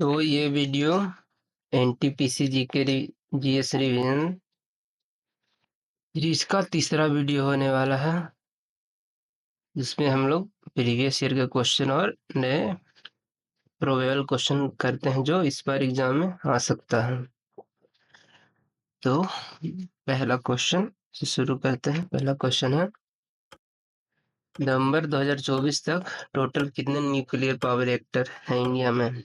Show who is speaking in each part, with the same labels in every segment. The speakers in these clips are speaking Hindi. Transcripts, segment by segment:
Speaker 1: तो ये video NTPC GK GS revision series का तीसरा वीडियो होने वाला है, जिसमें हम लोग प्रीवियस ईयर के क्वेश्चन और नए प्रोबेबल क्वेश्चन करते हैं जो इस बार एग्जाम में आ सकता है। तो पहला क्वेश्चन से शुरू करते हैं। पहला क्वेश्चन है, नवंबर 2024 तक टोटल कितने न्यूक्लियर पावर रिएक्टर हैं इंडिया में?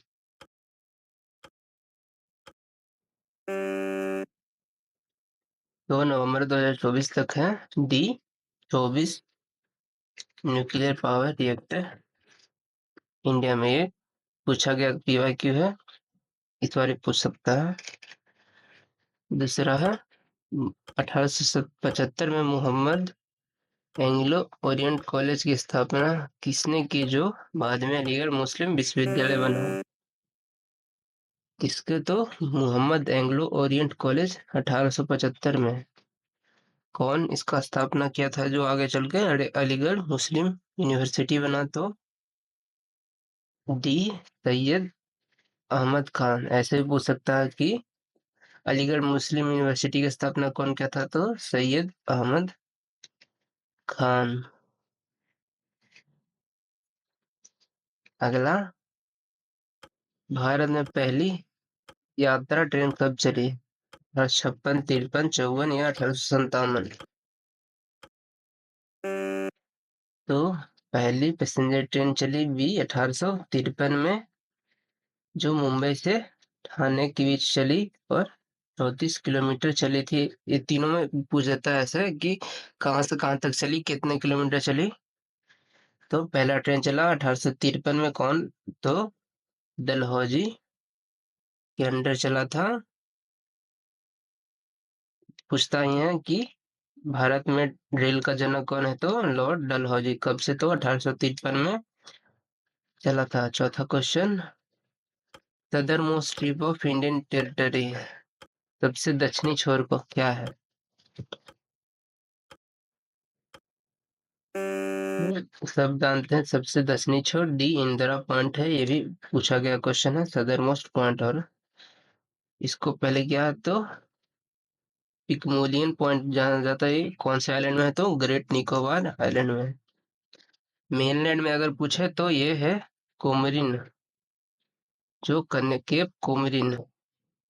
Speaker 1: तो नवंबर 2024 तक है D 24 nuclear power reactor India में। ये पूछा गया पीवाईक्यू है, इस बार पूछ सकता है। दूसरा है, 1875 में मोहम्मद एंग्लो ओरिएंट कॉलेज की स्थापना किसने की, जो बाद में अलीगढ़ मुस्लिम विश्वविद्यालय बना? किसके? तो मोहम्मद एंग्लो ओरिएंट कॉलेज 1875 में। कौन इसका स्थापना किया था जो आगे चल के अलीगढ़ मुस्लिम यूनिवर्सिटी बना? तो डी सैयद अहमद खान। ऐसे भी पूछ सकता है कि अलीगढ़ मुस्लिम यूनिवर्सिटी की स्थापना कौन किया था? तो सैयद अहमद खान। अगला, भारत में पहली यात्रा ट्रेन कब चली? 1856, 53, 54 या 1857? तो पहली पैसेंजर ट्रेन चली बी 1853 में, जो मुंबई से ठाणे के बीच चली और 34 किलोमीटर चली थी। ये तीनों में पूछ जाता है ऐसा कि कहाँ से कहाँ तक चली, कितने किलोमीटर चली। तो पहला ट्रेन चला 1853 में, कौन? तो डलहौजी के अंडर चला था। पूछता ही है कि भारत में रेल का जनक कौन है? तो लॉर्ड डलहौजी। कब से? तो 1853 में चला था। चौथा क्वेश्चन, सदर most tip of Indian territory, सबसे दक्षिणी छोर को क्या है? सब जानते हैं सबसे दक्षिणी छोर डी इंदिरा पॉइंट है। ये भी पूछा गया क्वेश्चन है, सदर मोस्ट पॉइंट। और इसको पहले क्या है? तो पिकमोलियन पॉइंट जाना जाता है। कौन से आइलैंड में है? तो ग्रेट निकोबार आइलैंड में। मेनलैंड में अगर पूछे तो ये है कोमरिन, जो केप कोमरिन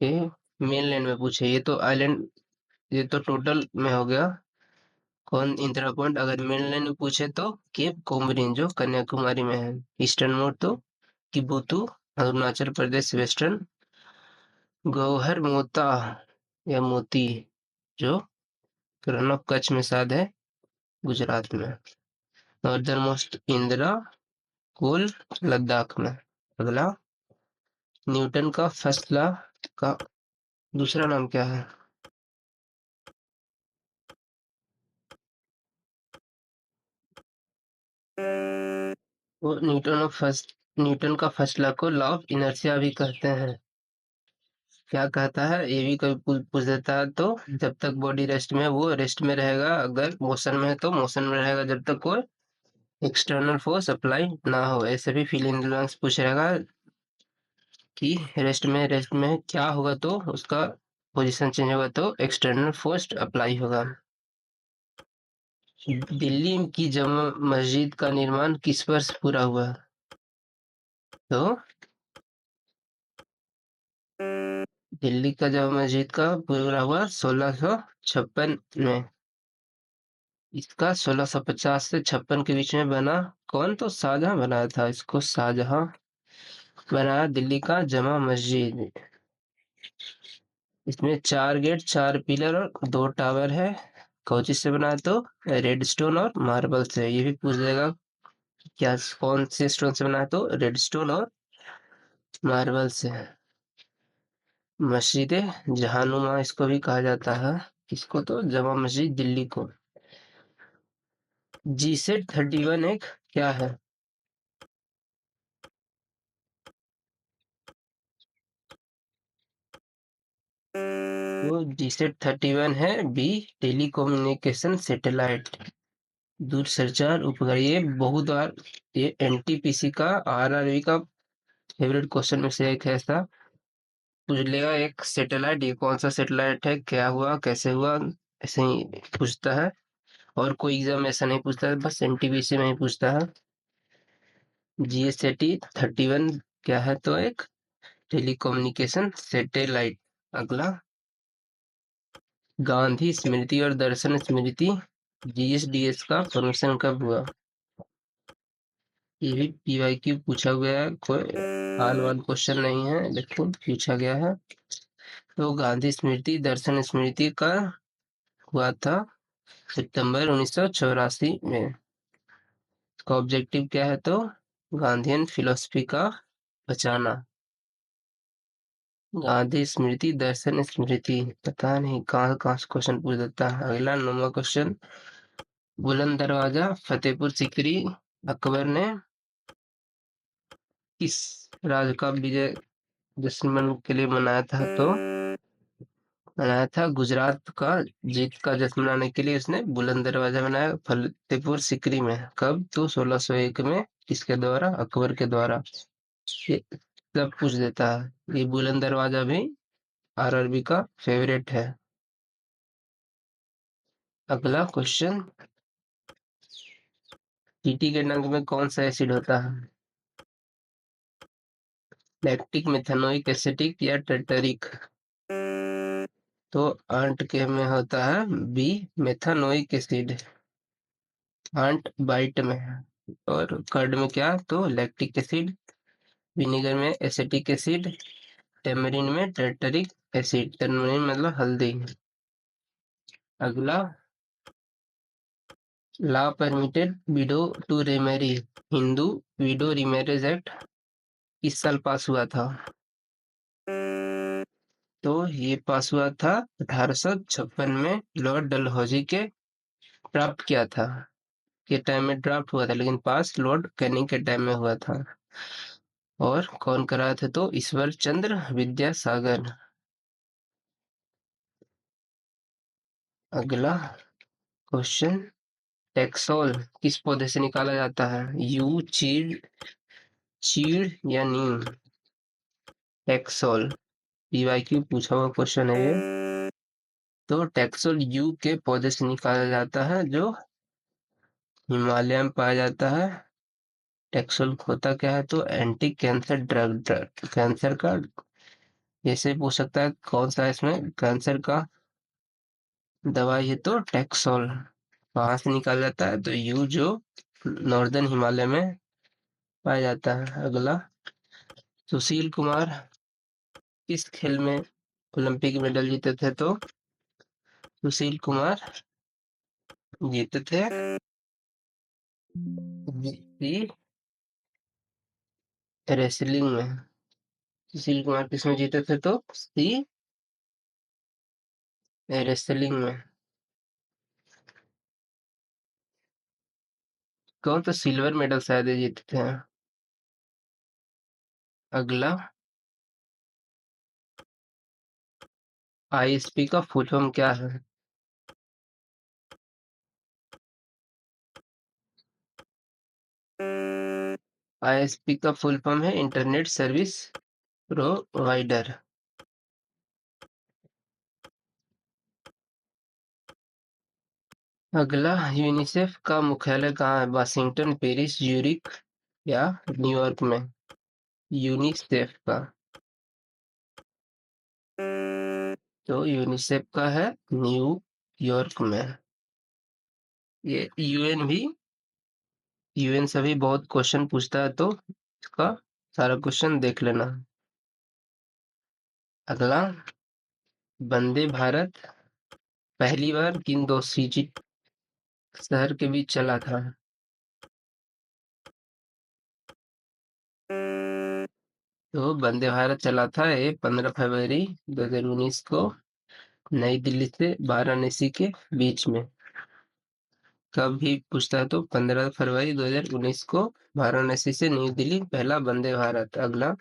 Speaker 1: के मेनलैंड में पूछे। ये तो आइलैंड, ये तो टोटल में हो गया। कौन इंदिरा पॉइंट अगर मेनलैंड में पूछे तो केप कोमरिन, जो कन्याकुमारी में है। ईस्टर्न मोड तो किबुतु अरुणाचल प्रदेश। वेस्टर्न गौहर मोता या मोती, जो रण ऑफ कच्छ में शायद है, गुजरात में। नॉर्दर्न मोस्ट इंदिरा कोल लद्दाख में। अगला, न्यूटन का फर्स्ट लॉ का दूसरा नाम क्या है? वो न्यूटन का फर्स्ट लॉ को लॉ ऑफ इनर्शिया भी कहते हैं। क्या कहता है? ये भी कोई पूछ देता है। तो जब तक बॉडी रेस्ट में है वो रेस्ट में रहेगा, अगर मोशन में है तो मोशन में रहेगा, जब तक कोई एक्सटर्नल फोर्स अप्लाई ना हो। ऐसे भी फिल इन द ब्लैंक्स पूछ रहेगा कि रेस्ट में क्या होगा, तो उसका पोजीशन चेंज होगा तो एक्सटर्नल फोर्स अप्लाई होगा। दिल्ली की जमा मस्जिद का निर्माण किस वर्ष पूरा हुआ? तो दिल्ली का जमा मस्जिद का पूरा हुआ 1656 में। इसका 1650 से 56 के बीच में बना। कौन? तो शाहजहां बनाया था इसको। शाहजहां बनाया दिल्ली का जमा मस्जिद। इसमें 4 गेट, 4 पिलर और 2 टावर है। कौन चीज से बना? तो रेड स्टोन और मार्बल से। ये भी पूछ देगा क्या कौन से स्टोन से बना? तो रेड स्टोन और मार्बल से। मस्जिद जहानुमा इसको भी कहा जाता है। किसको? तो जमा मस्जिद दिल्ली को। G-SET 31 एक क्या है? वो G-SET 31 है बी टेलीकम्युनिकेशन सैटेलाइट, दूरसंचार उपग्रह। ये बहुत बार ये एनटीपीसी का आरआरबी का फेवरेट क्वेश्चन में से एक है ऐसा। पूछ लेगा एक सैटेलाइट, ये कौन सा सैटेलाइट है, क्या हुआ, कैसे हुआ, ऐसे ही पूछता है। और कोई एग्जाम ऐसा नहीं पूछता है, बस एनटीपीसी में ही पूछता है। GSAT-31 क्या है, तो एक टेलीकम्युनिकेशन सैटेलाइट। अगला, गांधी स्मृति और दर्शन स्मृति GSDS का फॉर्मेशन कब हुआ। ये भी PYQ पूछा गया है, कोई हाल वाल क्वेश्चन नहीं है लेकिन पूछा गया है। तो गांधी स्मृति दर्शन स्मृति का हुआ था सितंबर 1984 में। इसका ऑब्जेक्टिव क्या है, तो गांधीयन फिलोसफी का बचाना। गांधी स्मृति दर्शन स्मृति, पता नहीं कहाँ कहाँ से क्वेश्चन पूछ देता है। अगला 9वां क्वेश्चन, बुलंद दरवाजा फतेहपुर सीकरी अकबर ने किस राज्य का विजय जश्न के लिए मनाया था, तो मनाया था गुजरात का जीत का जश्न मनाने के लिए उसने बुलंद दरवाजा बनाया फतेहपुर सीकरी में। कब, तो 1601 में। किसके द्वारा, अकबर के द्वारा। ये सब पूछ देता है। ये बुलंद दरवाजा भी आरआरबी का फेवरेट है। अगला क्वेश्चन, चींटी के डंक में कौन सा एसिड होता है, लैक्टिक, मेथनोइक, एसिटिक या टर्टरिक। तो आंट के में होता है B, methanoic acid. Ant bite में है। और कर्ड में क्या, तो लैक्टिक एसिड। विनेगर में एसिटिक एसिड। टेमरिन में टर्टरिक एसिड। टेमरिन मतलब हल्दी। अगला, law permitted widow to remarry, Hindu widow remarriage act किस साल पास हुआ था, तो ये पास हुआ था 1856 में। लॉर्ड डलहौजी के ड्राफ्ट किया था, के टाइम में ड्राफ्ट हुआ था, लेकिन पास लॉर्ड कैनिंग के टाइम में हुआ था। और कौन कराए थे, तो ईश्वर चंद्र विद्यासागर। अगला क्वेश्चन, टैक्सोल किस पौधे से निकाला जाता है, यू, चीड़, चीड़ या नीम। टैक्सोल पीवाईक्यू पूछा हुआ क्वेश्चन है ये। तो टैक्सोल यू के पौधे से निकाला जाता है, जो हिमालय में पाया जाता है। टैक्सोल होता क्या है, तो एंटी कैंसर ड्रग, कैंसर का जैसे पूछ सकता है कौन सा इसमें कैंसर का दवाई है, तो टैक्सोल। कहाँ से निकाला जाता है, तो यू जो नॉर्दर्न हिमालय में पाया जाता है। अगला, सुशील कुमार किस खेल में ओलंपिक मेडल जीते थे, तो सुशील कुमार जीते थे रेसलिंग में। सुशील कुमार किसमें जीते थे, तो सी रेसलिंग में। कौन, तो सिल्वर मेडल शायद ये जीते थे। अगला, ISP का फुल फॉर्म क्या है, ISP का फुल फॉर्म है इंटरनेट सर्विस प्रोवाइडर। अगला, यूनिसेफ का मुख्यालय कहाँ है, वाशिंगटन, पेरिस, यूरिक या न्यूयॉर्क में। यूनिसेफ का, तो यूनिसेफ का है न्यूयॉर्क में। ये यूएन से भी बहुत क्वेश्चन पूछता है, तो इसका सारा क्वेश्चन देख लेना। अगला, वंदे भारत पहली बार किन दो सिटी शहर के बीच चला था, तो वंदे भारत चला था ये 15 फरवरी 2019 को नई दिल्ली से वाराणसी के बीच में। कब भी पूछता है, तो 15 फरवरी 2019 को वाराणसी से न्यू दिल्ली पहला वंदे भारत। अगला,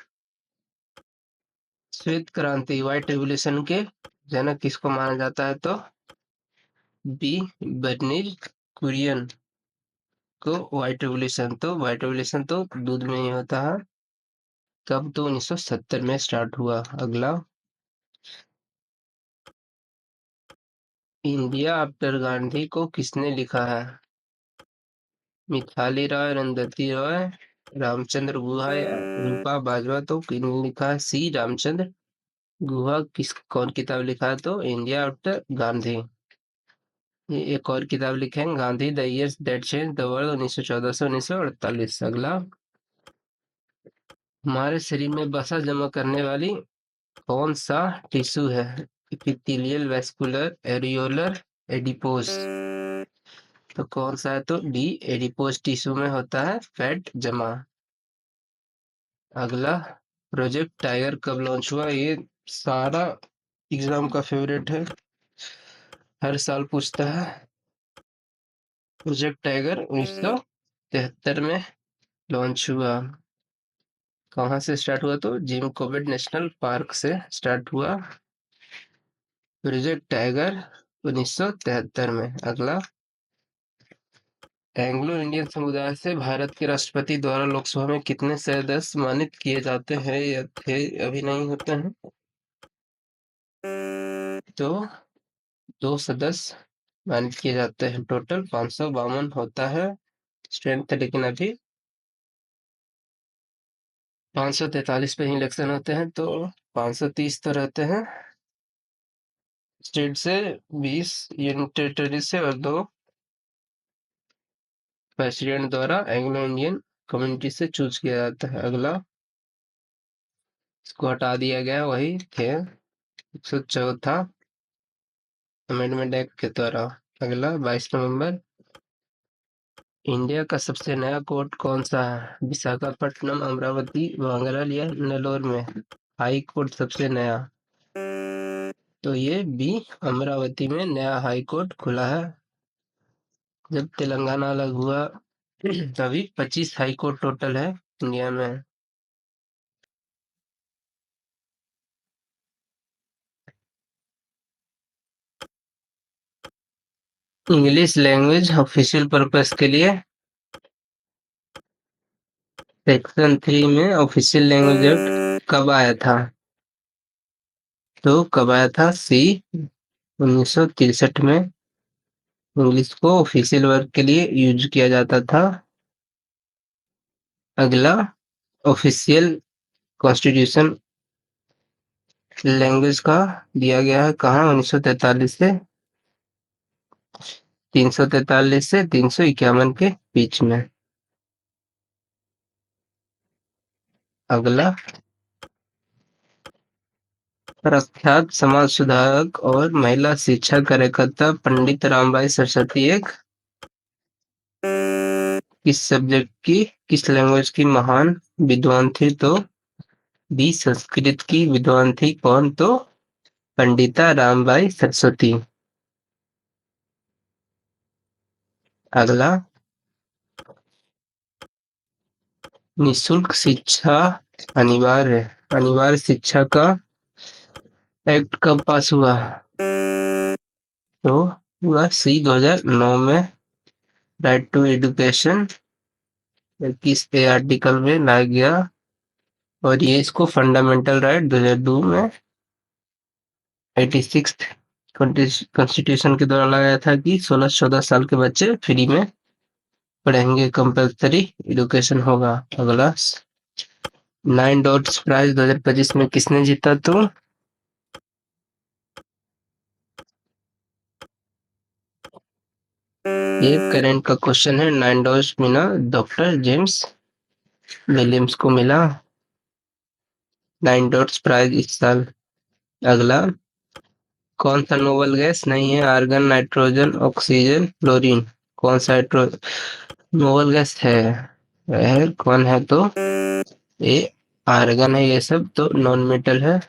Speaker 1: श्वेत क्रांति व्हाइट रेवोल्यूशन के जनक किसको माना जाता है, तो बी, बर्नीज कुरियन को। व्हाइट रेवोल्यूशन तो दूध में ही होता है। कब? तो 1970 में स्टार्ट हुआ। अगला, इंडिया आफ्टर गांधी को किसने लिखा है? मिताली राय, अरुंधति रॉय, रामचंद्र गुहा या रूपा बाजवा। तो किन्होंने लिखा है? सी रामचंद्र गुहा। कौन किताब लिखा है? तो इंडिया आफ्टर गांधी। ये एक और किताब लिखे हैं, Gandhi the years that change the world, 1914 से 1948। अगला, हमारे शरीर में वसा जमा करने वाली कौन सा टिश्यू है? Epithelial, vascular, areolar, adipose. तो कौन सा है? तो डी एडिपोज टिश्यू में होता है फैट जमा। अगला, प्रोजेक्ट टाइगर कब लॉन्च हुआ? ये सारा एग्जाम का फेवरेट है, हर साल पूछता है। प्रोजेक्ट टाइगर 1973 में लॉन्च हुआ। कहाँ से स्टार्ट हुआ? तो जिम कॉर्बेट नेशनल पार्क से स्टार्ट हुआ प्रोजेक्ट टाइगर 1973 में। अगला, एंग्लो इंडियन समुदाय से भारत के राष्ट्रपति द्वारा लोकसभा में कितने सदस्य सम्मानित किए जाते हैं या थे, अभी नहीं होते हैं? तो 2 सदस्य सम्मानित किए जाते हैं। टोटल 552 होता है स्ट्रेंथ, लेकिन अभी 543 पे ही इलेक्शन होते हैं, तो 530 तो रहते हैं स्टेट से, 20 यूनियन टेरिटरी से और 2 प्रेसिडेंट द्वारा एंग्लो इंडियन कम्युनिटी से चूज किया जाता है। अगला, इसको हटा दिया गया, वही थे 104था अमेंडमेंट एक्ट के द्वारा। अगला, 22 नवंबर, इंडिया का सबसे नया कोर्ट कौन सा है? विशाखापट्टनम, अमरावती, वांगरल या नेलोर में हाई कोर्ट सबसे नया? तो ये बी, अमरावती में नया हाई कोर्ट खुला है। जब तेलंगाना अलग हुआ तभी 25 हाई कोर्ट टोटल है इंडिया में। इंग्लिश लैंग्वेज ऑफिशियल पर्पस के लिए सेक्शन 3 में ऑफिशियल लैंग्वेज एक्ट कब आया था? तो कब आया था? सी, 1963 में इंग्लिश को ऑफिशियल वर्क के लिए यूज किया जाता था। अगला, ऑफिशियल कॉन्स्टिट्यूशन लैंग्वेज का दिया गया है कहाँ? 1943 से 343 से 351 के बीच में। अगला, प्रख्यात समाज सुधारक और महिला शिक्षा कार्यकर्ता पंडित रामबाई सरस्वती एक किस सब्जेक्ट की, किस लैंग्वेज की महान विद्वान थी? तो बी, संस्कृत की विद्वान थी। कौन? तो पंडिता रामबाई सरस्वती। अगला, निशुल्क शिक्षा अनिवार्य अनिवार्य शिक्षा का एक्ट कब पास हुआ? तो हुआ सी, 2009 में राइट टू एजुकेशन किस पे आर्टिकल में लाया गया, और ये इसको फंडामेंटल राइट 2002 में 86 कॉन्स्टिट्यूशन के द्वारा लगाया था कि 16 से 14 साल के बच्चे फ्री में पढ़ेंगे, कंपल्सरी एजुकेशन होगा। अगला, 9 डॉट्स प्राइज 2025 में किसने जीता? तो ये करंट का क्वेश्चन है। 9 डॉट्स मिला डॉक्टर जेम्स विलियम्स को मिला 9 डॉट्स प्राइज इस साल। अगला, कौन सा नोबल गैस नहीं है? Argon, nitrogen, oxygen, chlorine. कौन सा नोबल गैस है? वह कौन है? तो ये आर्गन है। ये सब तो नॉन मेटल है।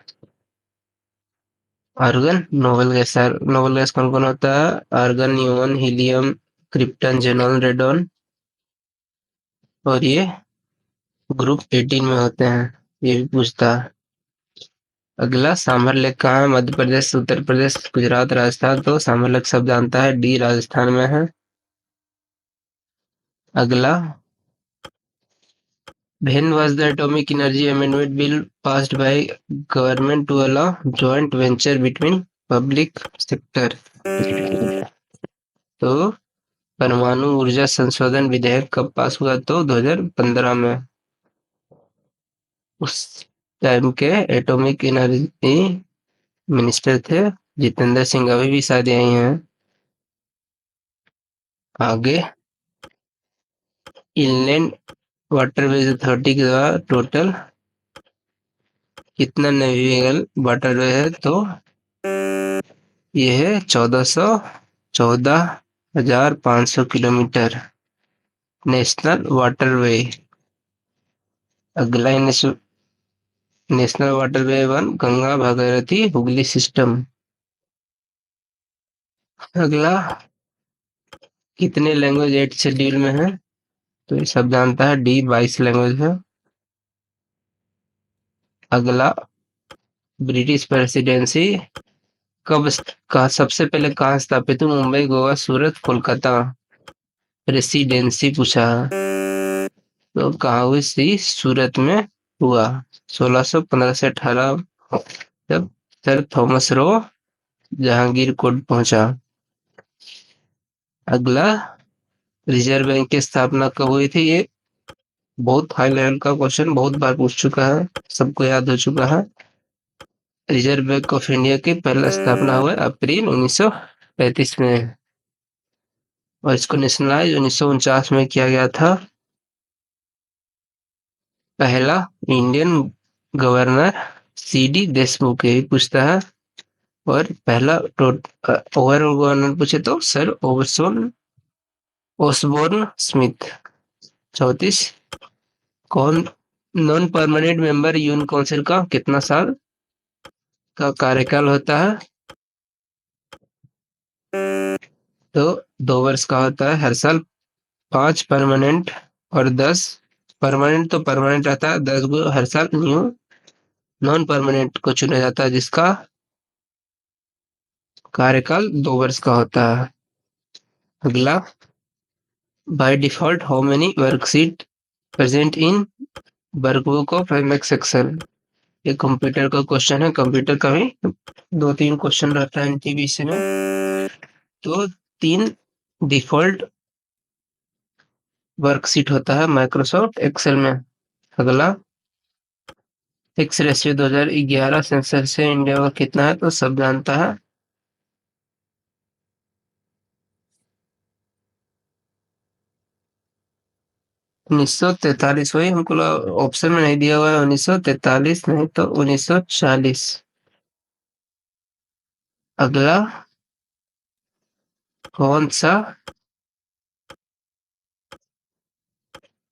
Speaker 1: आर्गन नोबल गैस है। नोबल गैस कौन कौन होता है? Argon, neon, helium, krypton, xenon, radon, और ये ग्रुप 18 में होते हैं। ये भी पूछता है। अगला, सांभर लेक कहाँ है? मध्य प्रदेश, उत्तर प्रदेश, गुजरात, राजस्थान। तो सांभर लेक सब जानता है, डी, राजस्थान में है। अगला, When was the Atomic Energy Amendment Bill passed by government to allow joint venture between public sector? तो परमाणु ऊर्जा संशोधन विधेयक कब पास हुआ? तो 2015 में। उस टाइम के एटॉमिक एनर्जी मिनिस्टर थे जितेंद्र सिंह, अभी भी शायद यही हैं। आगे, इनलैंड वाटरवेज अथॉरिटी के द्वारा टोटल कितना नेविगेबल वाटरवे है? तो ये है 14,500 किलोमीटर नेशनल वाटरवे। अगला national waterway 1 Ganga Bhagirathi Hooghly system. अगला, कितने लैंग्वेज 8 शेड्यूल में है? तो ये सब जानता है, डी 22 लैंग्वेज है। अगला, ब्रिटिश प्रेसिडेंसी कब सबसे पहले कहाँ स्थापित हुई? मुंबई, गोवा, सूरत, कोलकाता। प्रेसिडेंसी पूछा तो कहाँ हुई? सूरत में हुआ 1615 से 18, जब sir Thomas Roe Jahangir court पहुंचा। अगला, रिजर्व बैंक की स्थापना कब हुई थी? ये बहुत हाई लेवल का क्वेश्चन, बहुत बार पूछ चुका है, सबको याद हो चुका है। रिजर्व बैंक ऑफ इंडिया की पहला स्थापना हुआ अप्रैल 1935 में और इसको नेशनलाइज 1949 में किया गया था। पहला इंडियन गवर्नर CD देशमुख, यही पूछता है। और पहला ओवरऑल गवर्नर पूछे तो सर ओसबोर्न स्मिथ। 34, कौन non permanent member UN council का कितना साल का कार्यकाल होता है? तो 2 वर्ष का होता है हर साल। 5 परमानेंट और 10 परमानेंट, तो परमानेंट रहता है 10 को हर साल, न्यू नॉन परमानेंट को चुना जाता है जिसका कार्यकाल 2 वर्ष का होता है। अगला, by default how many worksheet present in workbook of MS Excel? ये कंप्यूटर का क्वेश्चन है, कंप्यूटर का भी 2-3 क्वेश्चन रहता है एनटीपीसी में। तो 3 डिफॉल्ट वर्कशीट होता है माइक्रोसॉफ्ट एक्सेल में। अगला, फिक्स रेशियो 2011 सेंसस से इंडिया का कितना है? तो सब जानता है, 1943। वही हमको ऑप्शन में नहीं दिया हुआ है, 1943 नहीं तो 1940। अगला, कौन सा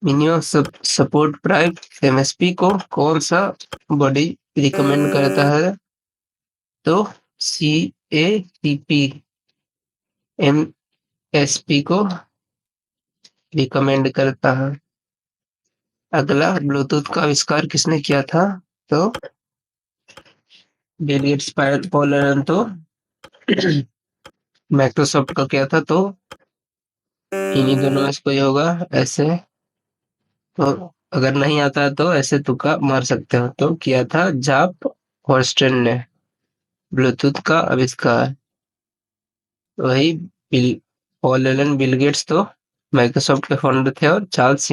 Speaker 1: मिनिमम सपोर्ट प्राइस एमएसपी को कौन सा बॉडी रिकमेंड करता है? तो CACP MSP को रिकमेंड करता है। अगला, ब्लूटूथ का आविष्कार किसने किया था? तो बिल गेट्स, पॉल एलन तो माइक्रोसॉफ्ट का किया था। तो इन्हीं दोनों में से कोई होगा। ऐसे तो अगर नहीं आता तो ऐसे तुक्का मार सकते हो। तो किया था जाप हॉर्स्टन ने ब्लूटूथ का आविष्कार। वही पॉल एलन, बिल गेट्स तो माइक्रोसॉफ्ट के फाउंडर थे और चार्ल्स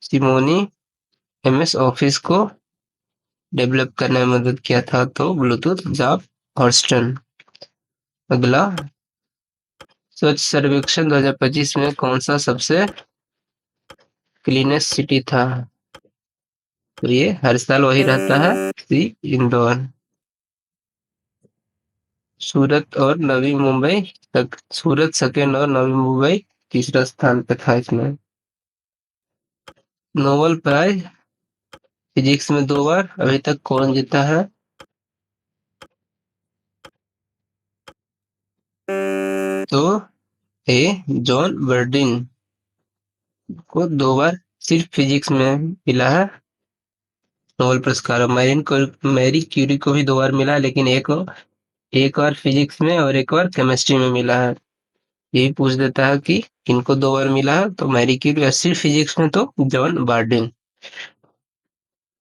Speaker 1: सिमोनी MS ऑफिस को डेवलप करने में मदद किया था। तो ब्लूटूथ जाप हॉर्स्टन। अगला, स्वच्छ सर्वेक्षण 2025 में कौन सा सबसे क्लीनेस्ट सिटी था? तो ये हर साल वही रहता है, इंदौर। सूरत और नवी मुंबई तक, सूरत सेकेंड और नवी मुंबई तीसरा स्थान पे था इसमें। नोबेल प्राइज फिजिक्स में 2 बार अभी तक कौन जीता है? तो जॉन बर्डिन को 2 बार सिर्फ फिजिक्स में मिला है नोबेल पुरस्कार। मैरी क्यूरी को भी 2 बार मिला है, लेकिन एक बार फिजिक्स में और एक बार केमिस्ट्री में मिला है। यही पूछ देता है कि किनको 2 बार मिला है, तो मैरी क्यूरी, और सिर्फ फिजिक्स में तो जॉन बार्डिन।